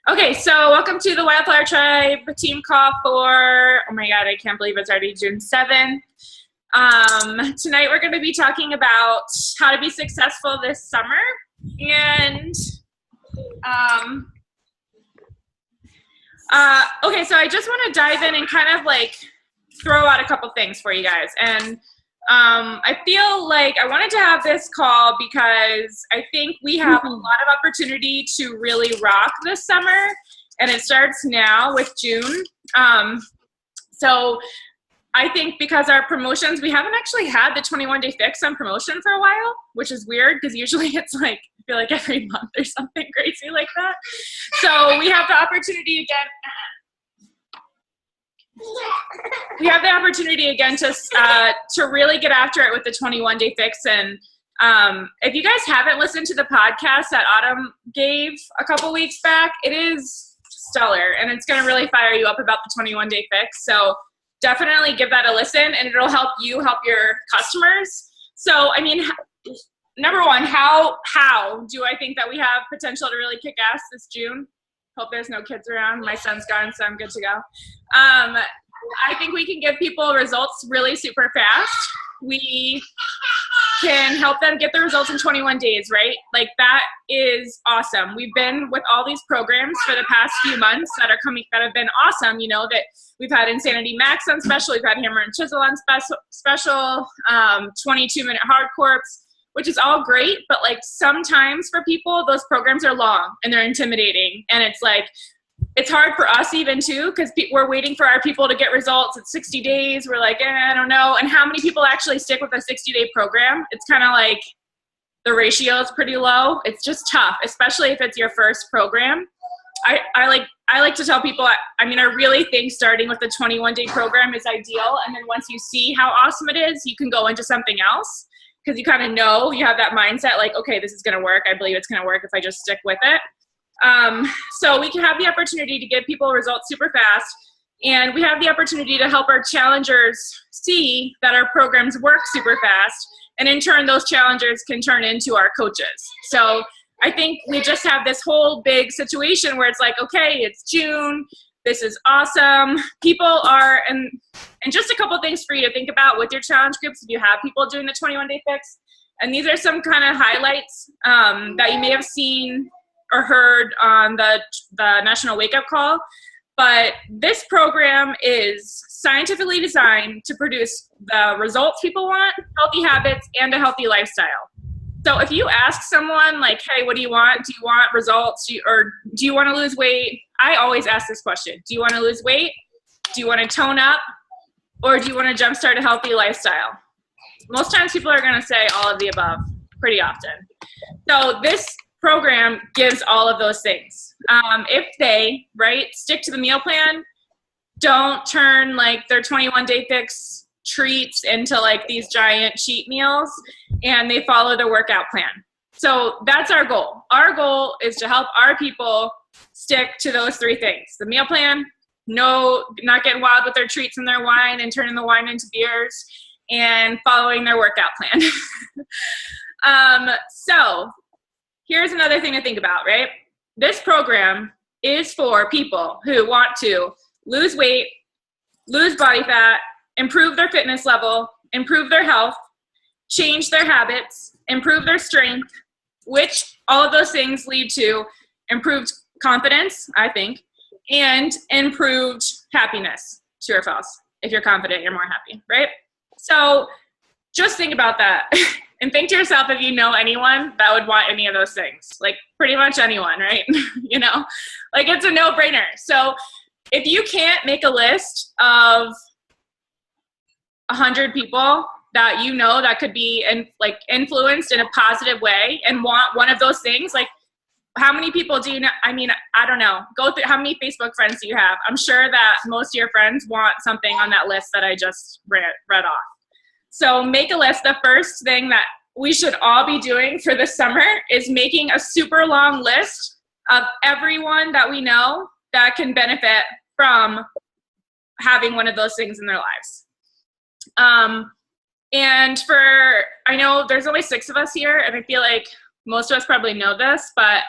Okay, so welcome to the Wildflower Tribe team call for, oh my God, I can't believe it's already June 7th. Tonight we're going to be talking about how to be successful this summer. And, okay, so I just want to dive in and kind of like throw out a couple things for you guys. And I feel like I wanted to have this call because I think we have a lot of opportunity to really rock this summer, and it starts now with June. So I think because our promotions, we haven't actually had the 21-day fix on promotion for a while, which is weird because usually it's like, I feel like every month or something crazy like that. So we have the opportunity again. We have the opportunity again to really get after it with the 21-day fix. And if you guys haven't listened to the podcast that Autumn gave a couple weeks back, it is stellar, and it's going to really fire you up about the 21-day fix. So definitely give that a listen, and it'll help you help your customers. So, I mean, number one, how do I think that we have potential to really kick ass this June? Hope there's no kids around. My son's gone, so I'm good to go. I think we can give people results really super fast. We can help them get the results in 21 days, right? Like, that is awesome. We've been with all these programs for the past few months that have been awesome. You know, that we've had Insanity Max on special, we've had Hammer and Chisel on special, 22-minute hardcore, which is all great, but like sometimes for people, those programs are long and they're intimidating. And it's like, it's hard for us even too, because we're waiting for our people to get results at 60 days. We're like, I don't know. And how many people actually stick with a 60-day program? It's kind of like the ratio is pretty low. It's just tough, especially if it's your first program. I like to tell people, I really think starting with the 21-day program is ideal. And then once you see how awesome it is, you can go into something else. Because you kind of know, you have that mindset like, okay, this is going to work. I believe it's going to work if I just stick with it. So we can have the opportunity to give people results super fast. And we have the opportunity to help our challengers see that our programs work super fast. And in turn, those challengers can turn into our coaches. So I think we just have this whole big situation where it's like, okay, it's June. This is awesome. People are, and just a couple things for you to think about with your challenge groups if you have people doing the 21-day fix. And these are some kind of highlights that you may have seen or heard on the National Wake Up Call. But this program is scientifically designed to produce the results people want, healthy habits, and a healthy lifestyle. So if you ask someone like, hey, what do you want? Do you want results? Do you want to lose weight? I always ask this question. Do you want to lose weight? Do you want to tone up? Or do you want to jumpstart a healthy lifestyle? Most times people are going to say all of the above pretty often. So this program gives all of those things. If they, stick to the meal plan, don't turn like their 21-day fix treats into like these giant cheat meals, and they follow the workout plan. So that's our goal. Our goal is to help our people stick to those three things: the meal plan, not getting wild with their treats and their wine and turning the wine into beers, and following their workout plan. So here's another thing to think about, right? This program is for people who want to lose weight, lose body fat, improve their fitness level, improve their health, change their habits, improve their strength, which all of those things lead to improved confidence, I think, and improved happiness. True or false? If you're confident, you're more happy, right? So just think about that and think to yourself if you know anyone that would want any of those things. Like pretty much anyone, right? You know, like it's a no-brainer. So if you can't make a list of 100 people that you know that could be influenced in a positive way and want one of those things, like how many people do you know? I mean, I don't know. Go through, how many Facebook friends do you have? I'm sure that most of your friends want something on that list that I just read off. So make a list. The first thing that we should all be doing for this summer is making a super long list of everyone that we know that can benefit from having one of those things in their lives. And I know there's only 6 of us here, and I feel like most of us probably know this, but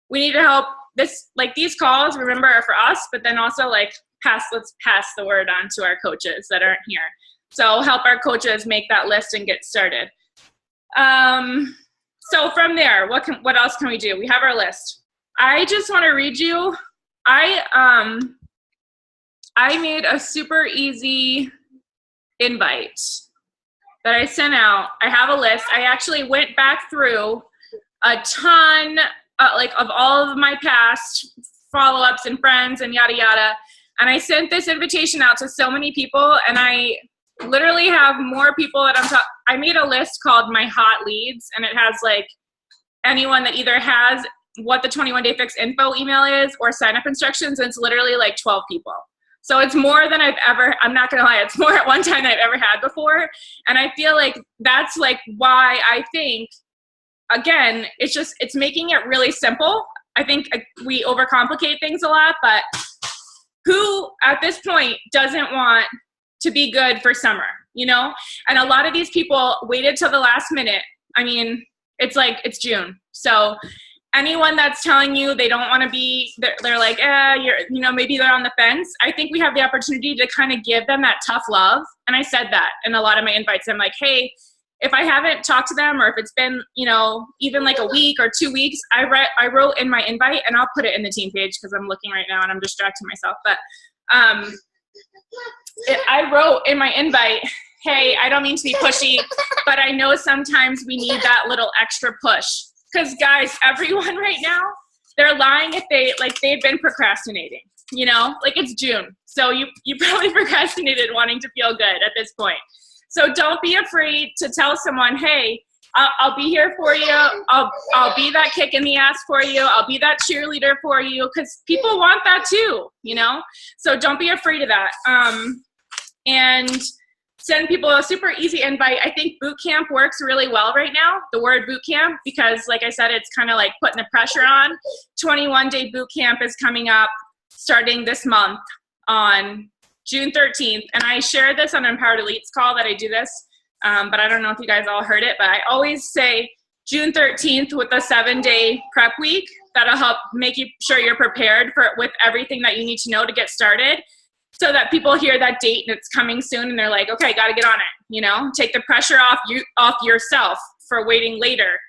we need to help these calls, remember, are for us, but then also like let's pass the word on to our coaches that aren't here. So help our coaches make that list and get started. So from there, what else can we do? We have our list. I just want to read you. I made a super easy invite that I sent out. I have a list. I actually went back through a ton of all of my past follow-ups and friends and yada yada. And I sent this invitation out to so many people, and I literally have more people that I made a list called my hot leads, and it has like anyone that either has what the 21 Day Fix info email is or sign up instructions, and it's literally like 12 people. So it's more than I'm not gonna lie, it's more at one time than I've ever had before. And I feel like that's like why I think, again, it's making it really simple. I think we overcomplicate things a lot, but who at this point doesn't want to be good for summer, you know? And a lot of these people waited till the last minute. I mean, it's June. So anyone that's telling you they don't want to be, they're like, maybe they're on the fence. I think we have the opportunity to kind of give them that tough love. And I said that in a lot of my invites. I'm like, hey, if I haven't talked to them, or if it's been, even like a week or 2 weeks, I wrote in my invite, and I'll put it in the team page because I'm looking right now and I'm distracting myself. But I wrote in my invite, hey, I don't mean to be pushy, but I know sometimes we need that little extra push. Because guys, everyone right now, they're lying if they've been procrastinating, like it's June. So you probably procrastinated wanting to feel good at this point. So don't be afraid to tell someone, hey, I'll be here for you. I'll be that kick in the ass for you. I'll be that cheerleader for you, because people want that too, So don't be afraid of that. And send people a super easy invite. I think boot camp works really well right now, the word boot camp, because like I said, it's kind of like putting the pressure on. 21 Day Boot Camp is coming up starting this month on June 13th. And I shared this on Empowered Elites call that I do this, but I don't know if you guys all heard it, but I always say June 13th with a 7-day prep week. That'll help make you sure you're prepared with everything that you need to know to get started. So that people hear that date and it's coming soon, and they're like, okay, got to get on it, take the pressure off yourself for waiting later.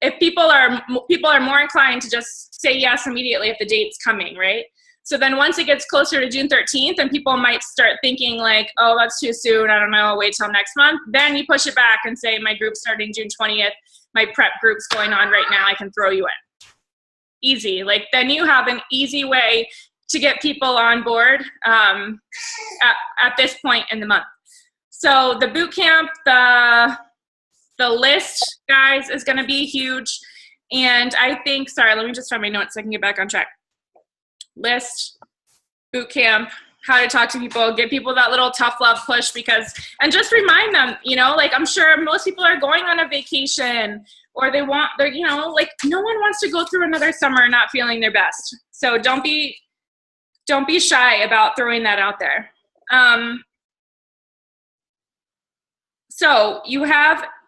If people are more inclined to just say yes immediately if the date's coming, right? So then once it gets closer to June 13th and people might start thinking like, oh, that's too soon, I don't know, I'll wait till next month. Then you push it back and say, my group's starting June 20th, my prep group's going on right now, I can throw you in. Easy. Then you have an easy way to get people on board at this point in the month. So the boot camp, the list, guys, is going to be huge. And I think, sorry, let me just find my notes so I can get back on track. List, boot camp, how to talk to people, give people that little tough love push, and just remind them, I'm sure most people are going on a vacation, or no one wants to go through another summer not feeling their best. So don't be shy about throwing that out there. So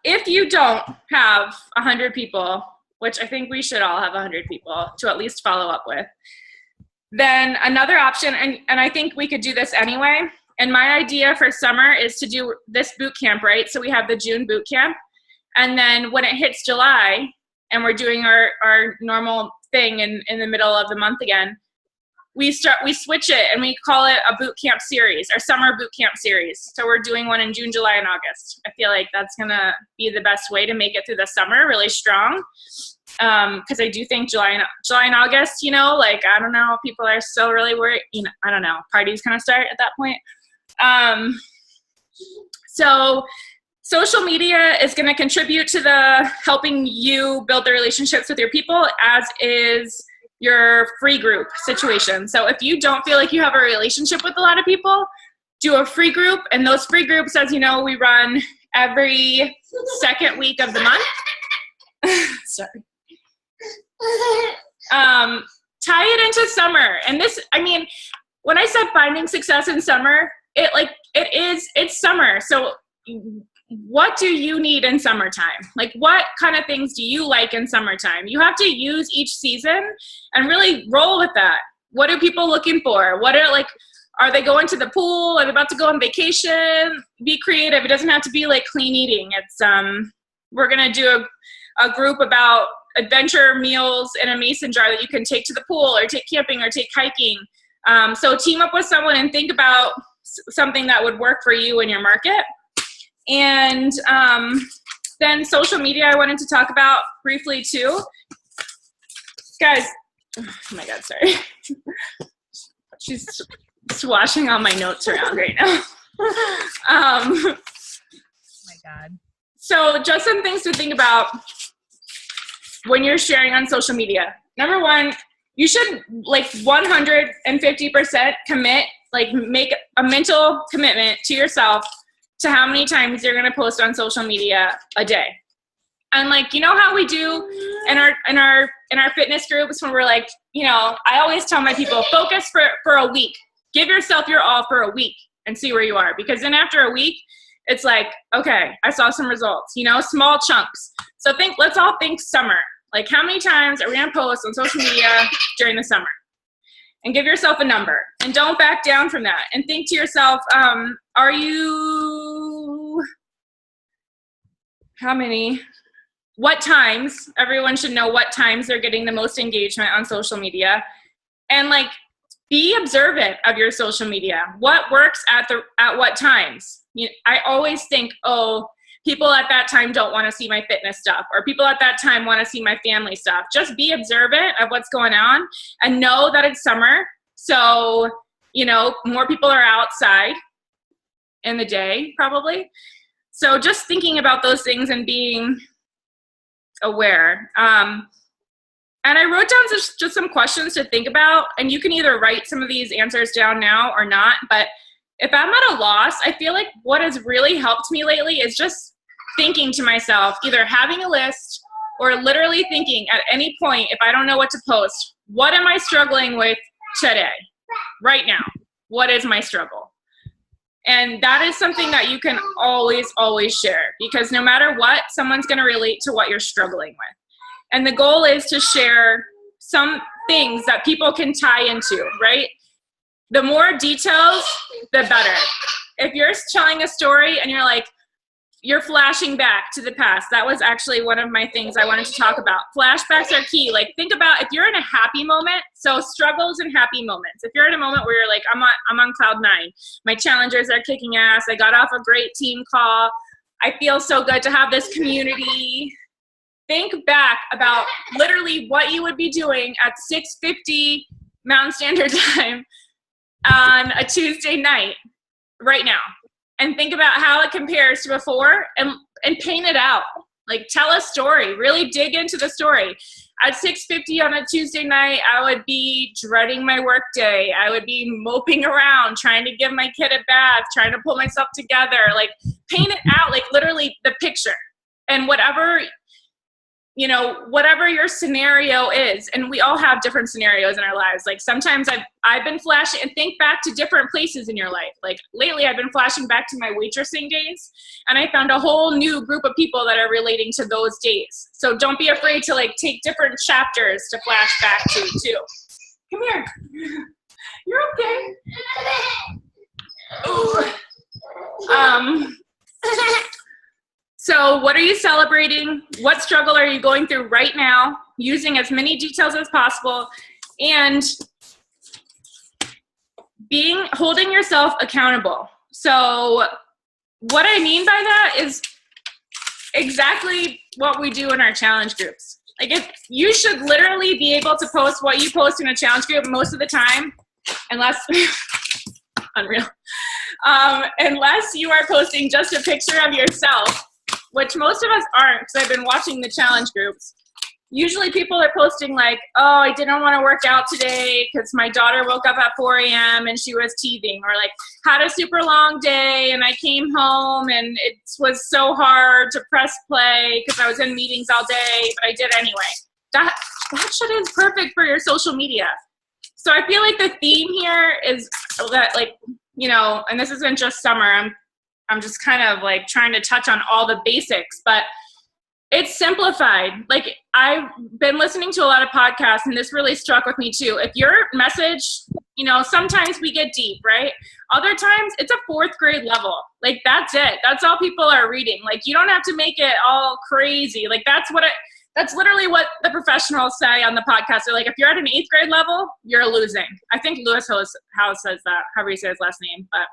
if you don't have 100 people, which I think we should all have 100 people to at least follow up with, then another option, and I think we could do this anyway, and my idea for summer is to do this boot camp, right? So we have the June boot camp, and then when it hits July, and we're doing our normal thing in the middle of the month again, we switch it and we call it a boot camp series, our summer boot camp series. So we're doing one in June, July, and August. I feel like that's going to be the best way to make it through the summer really strong. Because I do think July and August, I don't know, people are still really worried, I don't know, parties kind of start at that point. So social media is going to contribute to the helping you build the relationships with your people, as is your free group situation. So if you don't feel like you have a relationship with a lot of people, do a free group. And those free groups, as you know, we run every second week of the month. Sorry. Tie it into summer. And this, when I said finding success in summer, it's summer. So what do you need in summertime? Like, what kind of things do you like in summertime? You have to use each season and really roll with that. What are people looking for? Are they going to the pool? Are they about to go on vacation? Be creative. It doesn't have to be like clean eating. It's, we're going to do a group about adventure meals in a mason jar that you can take to the pool or take camping or take hiking. So team up with someone and think about something that would work for you and your market. And then social media I wanted to talk about briefly too. Guys, oh my God, sorry. She's swashing all my notes around right now. Oh my God. So just some things to think about when you're sharing on social media. Number one, you should like 150% commit, like make a mental commitment to yourself to how many times you're going to post on social media a day. And like, you know how we do in our fitness groups when we're like, you know, I always tell my people, focus for a week. Give yourself your all for a week and see where you are. Because then after a week, it's like, okay, I saw some results, you know, small chunks. So let's all think summer. Like, how many times are we going to post on social media during the summer? And give yourself a number. And don't back down from that. And think to yourself, what times, everyone should know what times they're getting the most engagement on social media. And like, be observant of your social media. What works at what times? I always think, oh, people at that time don't want to see my fitness stuff, or people at that time want to see my family stuff. Just be observant of what's going on and know that it's summer. So, you know, more people are outside in the day probably. So just thinking about those things and being aware. And I wrote down just some questions to think about, and you can either write some of these answers down now or not, but if I'm at a loss, I feel like what has really helped me lately is just thinking to myself, either having a list or literally thinking at any point, if I don't know what to post, what am I struggling with today, right now? What is my struggle? And that is something that you can always, always share, because no matter what, someone's going to relate to what you're struggling with. And the goal is to share some things that people can tie into, right? The more details, the better. If you're telling a story and you're flashing back to the past, that was actually one of my things I wanted to talk about. Flashbacks are key. Like, think about if you're in a happy moment, so struggles and happy moments. If you're in a moment where you're like, I'm on cloud 9, my challengers are kicking ass, I got off a great team call, I feel so good to have this community. Think back about literally what you would be doing at 6:50 Mountain Standard Time on a Tuesday night right now, and think about how it compares to before, and paint it out. Like, tell a story, really dig into the story. At 6:50 on a Tuesday night, I would be dreading my work day. I would be moping around, trying to give my kid a bath, trying to pull myself together. Like, paint it out, like literally the picture. And whatever your scenario is, and we all have different scenarios in our lives. Like, sometimes I've been flashing, and think back to different places in your life. Like, lately I've been flashing back to my waitressing days, and I found a whole new group of people that are relating to those days. So don't be afraid to like take different chapters to flash back to too. Come here. You're okay. Ooh. So what are you celebrating? What struggle are you going through right now? Using as many details as possible, and holding yourself accountable. So what I mean by that is exactly what we do in our challenge groups. Like, if you should literally be able to post what you post in a challenge group most of the time, unless unreal, unless you are posting just a picture of yourself, which most of us aren't, because I've been watching the challenge groups. Usually people are posting like, oh, I didn't want to work out today because my daughter woke up at 4 a.m. and she was teething, or like, had a super long day and I came home and it was so hard to press play because I was in meetings all day, but I did anyway. That shit is perfect for your social media. So I feel like the theme here is that, like, you know, and this isn't just summer, I'm just kind of like trying to touch on all the basics, but it's simplified. Like, I've been listening to a lot of podcasts, and this really struck with me too. If your message, you know, sometimes we get deep, right? Other times it's a 4th grade level. Like, that's it. That's all people are reading. Like, you don't have to make it all crazy. Like, that's literally what the professionals say on the podcast. They're like, if you're at an 8th grade level, you're losing. I think Lewis Howe says that, however you say his last name. But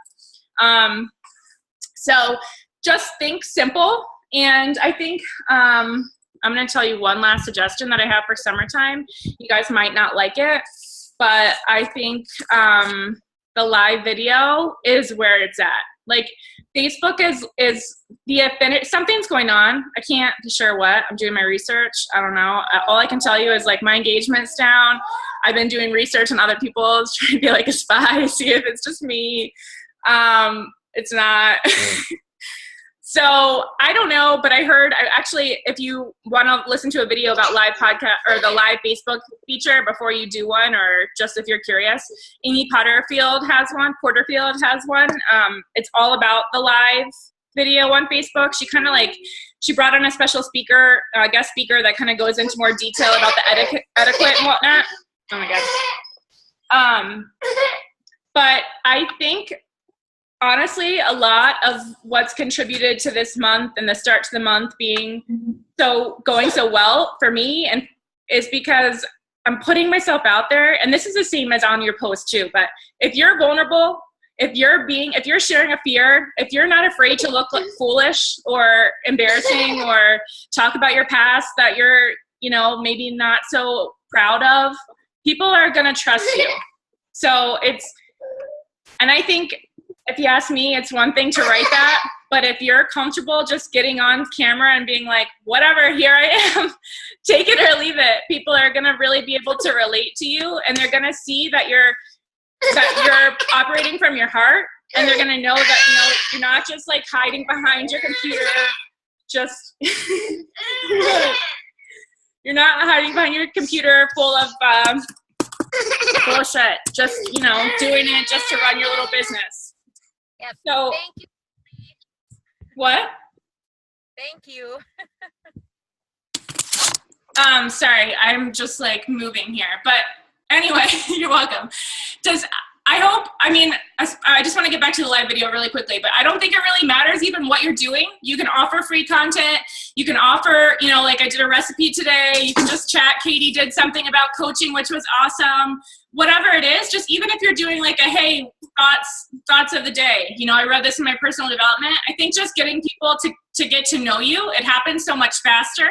so just think simple. And I think I'm going to tell you one last suggestion that I have for summertime. You guys might not like it, but I think the live video is where it's at. Like, Facebook is the affinity. Something's going on. I can't be sure what. I'm doing my research. I don't know. All I can tell you is, like, my engagement's down. I've been doing research on other people's, trying to be like a spy, see if it's just me. It's not. So I don't know, but I heard, actually, if you want to listen to a video about live podcast or the live Facebook feature before you do one, or just if you're curious, Amy Porterfield has one. It's all about the live video on Facebook. She brought on a special speaker, guest speaker that kind of goes into more detail about the etiquette and whatnot. Oh my God. But I think, honestly, a lot of what's contributed to this month and the start to the month being going so well for me and is because I'm putting myself out there. And this is the same as on your post too. But if you're vulnerable, if you're sharing a fear, if you're not afraid to look like foolish or embarrassing or talk about your past that you're, you know, maybe not so proud of, people are going to trust you. So and I think, if you ask me, it's one thing to write that, but if you're comfortable just getting on camera and being like, whatever, here I am, take it or leave it, people are going to really be able to relate to you, and they're going to see that you're operating from your heart, and they're going to know that, you know, you're not just like hiding behind your computer, you're not hiding behind your computer full of bullshit, just, you know, doing it just to run your little business. Yep. So, thank you. What? Thank you. Sorry, I'm just like moving here. But anyway, you're welcome. I just want to get back to the live video really quickly, but I don't think it really matters even what you're doing. You can offer free content. You can offer, you know, like I did a recipe today. You can just chat. Katie did something about coaching, which was awesome. Whatever it is, just even if you're doing like a, hey, thoughts of the day. You know, I read this in my personal development. I think just getting people to get to know you, it happens so much faster.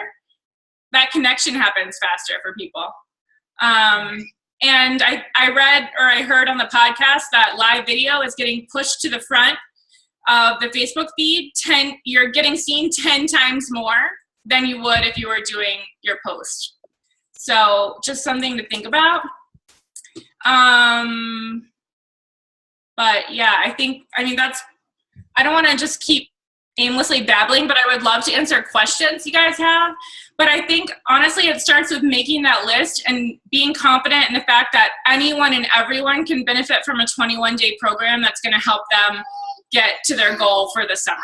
That connection happens faster for people. And I read or I heard on the podcast that live video is getting pushed to the front of the Facebook feed. You're getting seen 10 times more than you would if you were doing your post. So just something to think about. But yeah, I don't want to just keep aimlessly babbling, but I would love to answer questions you guys have. But I think, honestly, it starts with making that list and being confident in the fact that anyone and everyone can benefit from a 21-day program that's going to help them get to their goal for the summer.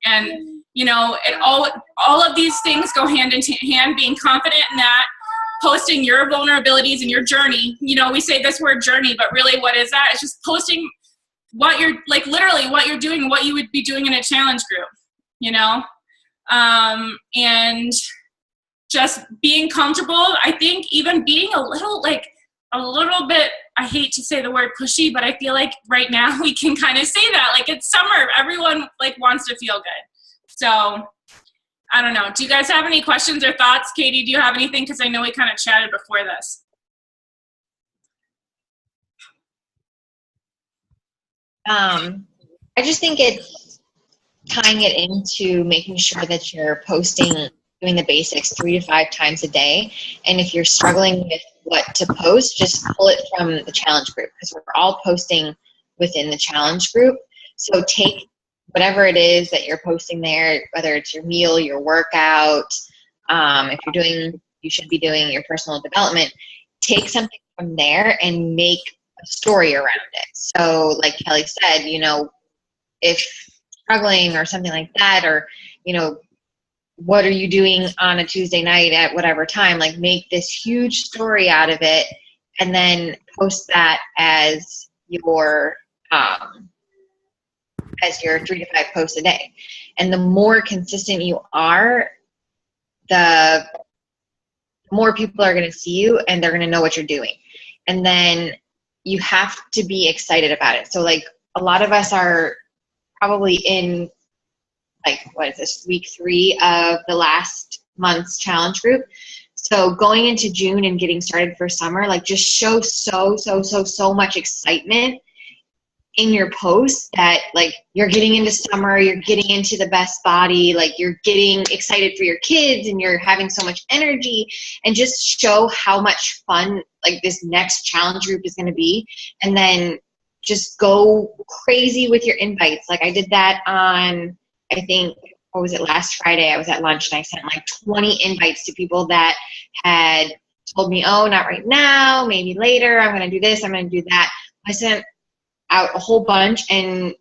And, you know, all of these things go hand in hand, being confident in that, posting your vulnerabilities and your journey. You know, we say this word journey, but really what is that? It's just posting what you're, like, literally what you're doing, what you would be doing in a challenge group, you know? And just being comfortable. I think even being a little bit, I hate to say the word pushy, but I feel like right now we can kind of say that, like, it's summer, everyone like wants to feel good. So I don't know. Do you guys have any questions or thoughts? Katie, do you have anything? Because I know we kind of chatted before this. I just think it's tying it into making sure that you're posting, doing the basics 3 to 5 times a day. And if you're struggling with what to post, just pull it from the challenge group, because we're all posting within the challenge group. So take whatever it is that you're posting there, whether it's your meal, your workout, if you should be doing your personal development, take something from there and make a story around it. So like Kelly said, you know, if struggling or something like that, or, you know, what are you doing on a Tuesday night at whatever time? Like, make this huge story out of it and then post that as your 3 to 5 posts a day. And the more consistent you are, the more people are going to see you and they're going to know what you're doing. And then you have to be excited about it. So like, a lot of us are probably in, like, what is this, week 3 of the last month's challenge group. So going into June and getting started for summer, like, just show so much excitement in your posts that, like, you're getting into summer, you're getting into the best body, like, you're getting excited for your kids and you're having so much energy, and just show how much fun, like, this next challenge group is going to be. And then just go crazy with your invites. Like, I did that on, I think, what was it, last Friday? I was at lunch and I sent like 20 invites to people that had told me, oh, not right now, maybe later, I'm going to do this, I'm going to do that. I sent out a whole bunch and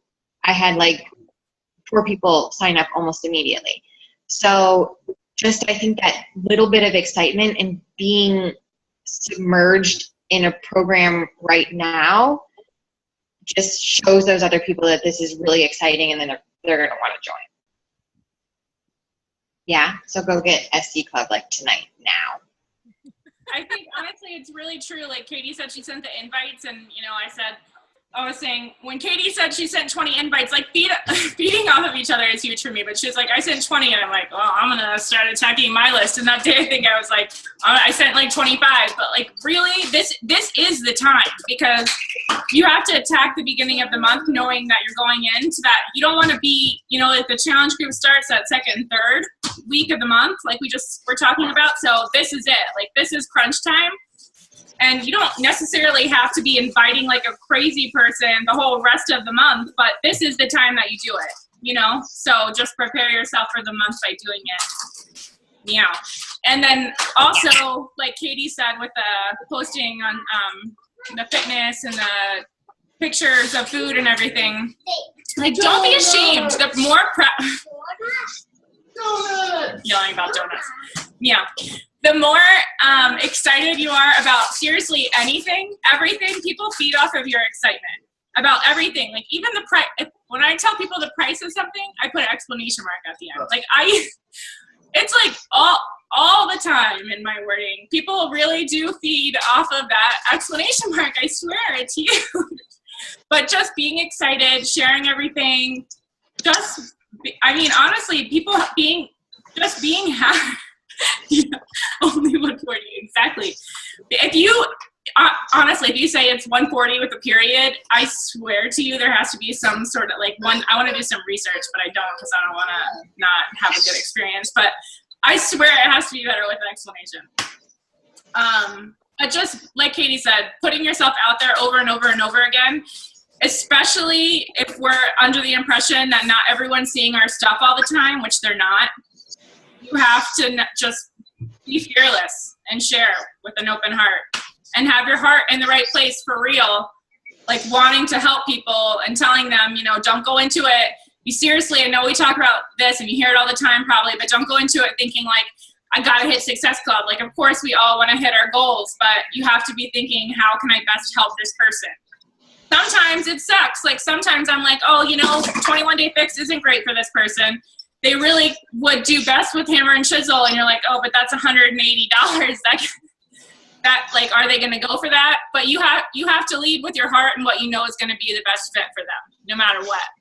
I had like 4 people sign up almost immediately. So just, I think that little bit of excitement and being submerged in a program right now just shows those other people that this is really exciting, and then they're going to want to join. Yeah, so go get SC Club like tonight, now. I think honestly it's really true. Like Katie said, she sent the invites, and you know, I was saying when Katie said she sent 20 invites, like feeding off of each other is huge for me. But she was like, I sent 20, and I'm like, well, I'm gonna start attacking my list. And that day, I think I was like, I sent like 25. But like, really, this is the time, because you have to attack the beginning of the month, knowing that you're going into that. You don't want to be, you know, if the challenge group starts that second and third week of the month, like we're talking about. So this is it. Like, this is crunch time. And you don't necessarily have to be inviting like a crazy person the whole rest of the month, but this is the time that you do it, you know? So just prepare yourself for the month by doing it. Yeah. And then also, like Katie said, with the posting on the fitness and the pictures of food and everything, like, don't be ashamed. The more yelling about donuts. Yeah. The more excited you are about seriously anything, everything, people feed off of your excitement about everything. Like, even the price. When I tell people the price of something, I put an exclamation mark at the end. Like, it's like all the time in my wording. People really do feed off of that exclamation mark. I swear, it's huge. But just being excited, sharing everything, honestly, people being happy. Yeah, only 140, exactly. If you honestly, if you say it's 140 with a period, I swear to you there has to be some sort of like I want to do some research, but I don't, because I don't want to not have a good experience. But I swear it has to be better with an explanation. But just like Katie said, putting yourself out there over and over and over again, especially if we're under the impression that not everyone's seeing our stuff all the time, which they're not. You have to just be fearless and share with an open heart, and have your heart in the right place for real, like wanting to help people and telling them, you know, don't go into it. You seriously, I know we talk about this and you hear it all the time probably, but don't go into it thinking like, I got to hit Success Club. Like, of course we all want to hit our goals, but you have to be thinking, how can I best help this person? Sometimes it sucks. Like, sometimes I'm like, oh, you know, 21 Day Fix isn't great for this person. They really would do best with hammer and chisel, and you're like, oh, but that's $180. That like, are they going to go for that? But you have to lead with your heart and what you know is going to be the best fit for them, no matter what.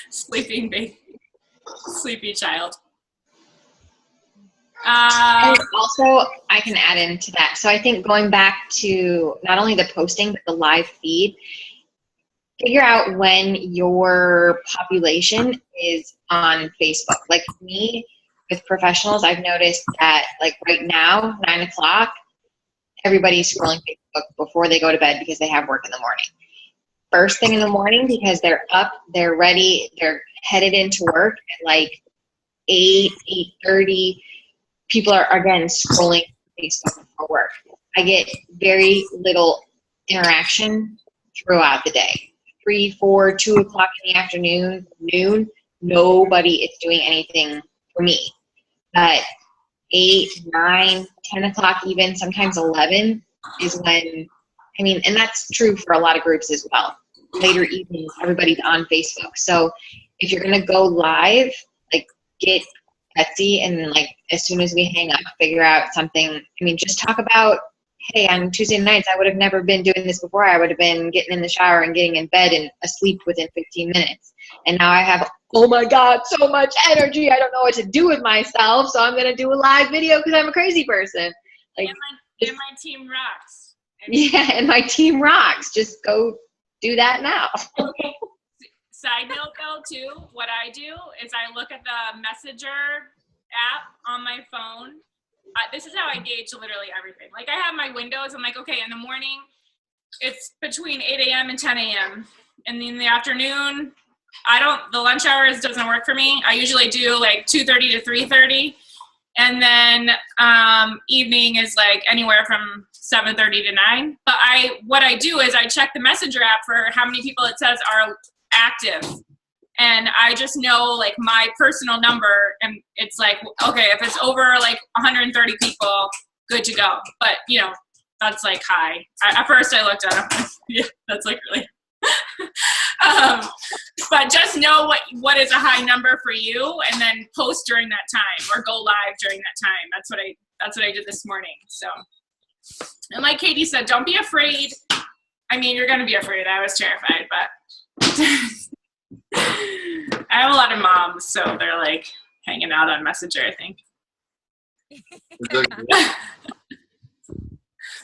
Sleeping baby, sleepy child. And also, I can add into that. So I think going back to not only the posting, but the live feed, figure out when your population is on Facebook. Like me, with professionals, I've noticed that like right now, 9 o'clock, everybody's scrolling Facebook before they go to bed because they have work in the morning. First thing in the morning, because they're up, they're ready, they're headed into work at like 8:30. People are, again, scrolling Facebook for work. I get very little interaction throughout the day. 3, 4, 2 o'clock in the afternoon, noon, nobody is doing anything for me. But 8, 9, 10 o'clock even, sometimes 11 is when, and that's true for a lot of groups as well. Later evenings, everybody's on Facebook. So if you're going to go live, like, get Betsy and, like, as soon as we hang up, figure out something. Just talk about, hey, on Tuesday nights, I would have never been doing this before. I would have been getting in the shower and getting in bed and asleep within 15 minutes. And now I have, oh my God, so much energy. I don't know what to do with myself. So I'm going to do a live video because I'm a crazy person. Like, and my team rocks. And my team rocks. Just go do that now. Okay. Side note though, too, what I do is I look at the Messenger app on my phone. This is how I gauge literally everything. Like, I have my windows. I'm like, okay, in the morning, it's between 8 a.m. and 10 a.m. And in the afternoon, the lunch hours doesn't work for me. I usually do like 2:30 to 3:30. And then evening is like anywhere from 7:30 to 9. But what I do is I check the Messenger app for how many people it says are active. And I just know, like, my personal number, and it's like, okay, if it's over like 130 people, good to go. But that's like high. At first I looked at them. Yeah, that's like really. But just know what is a high number for you, and then post during that time or go live during that time. That's what I did this morning. So, and like Katie said, don't be afraid. You're gonna be afraid. I was terrified, but I have a lot of moms, so they're like hanging out on Messenger, I think.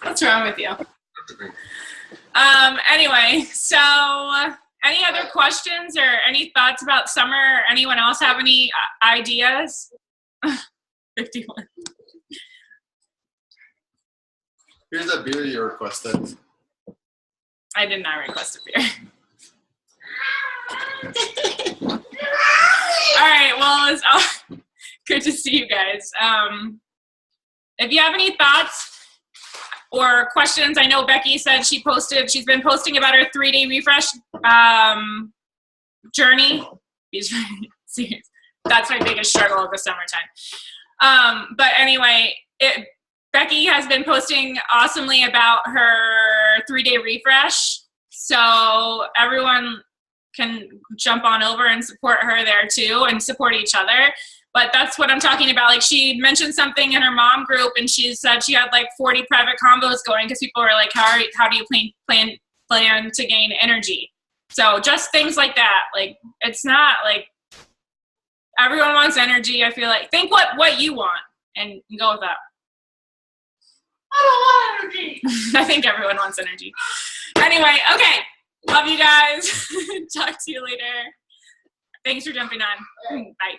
What's wrong with you? Anyway, so any other questions or any thoughts about summer? Anyone else have any ideas? 51. Here's a beer you requested. I did not request a beer. All right, well, it's good to see you guys. If you have any thoughts or questions, I know Becky said she's been posting about her 3-day refresh journey. That's my biggest struggle of the summertime. But anyway, Becky has been posting awesomely about her 3-day refresh. So everyone can jump on over and support her there too, and support each other. But that's what I'm talking about. Like, she mentioned something in her mom group, and she said she had like 40 private combos going because people were like, how do you plan to gain energy? So just things like that. Like, it's not like everyone wants energy. I feel like think what you want and go with that. I don't want energy. I think everyone wants energy. Anyway, okay. Love you guys. Talk to you later. Thanks for jumping on. Bye.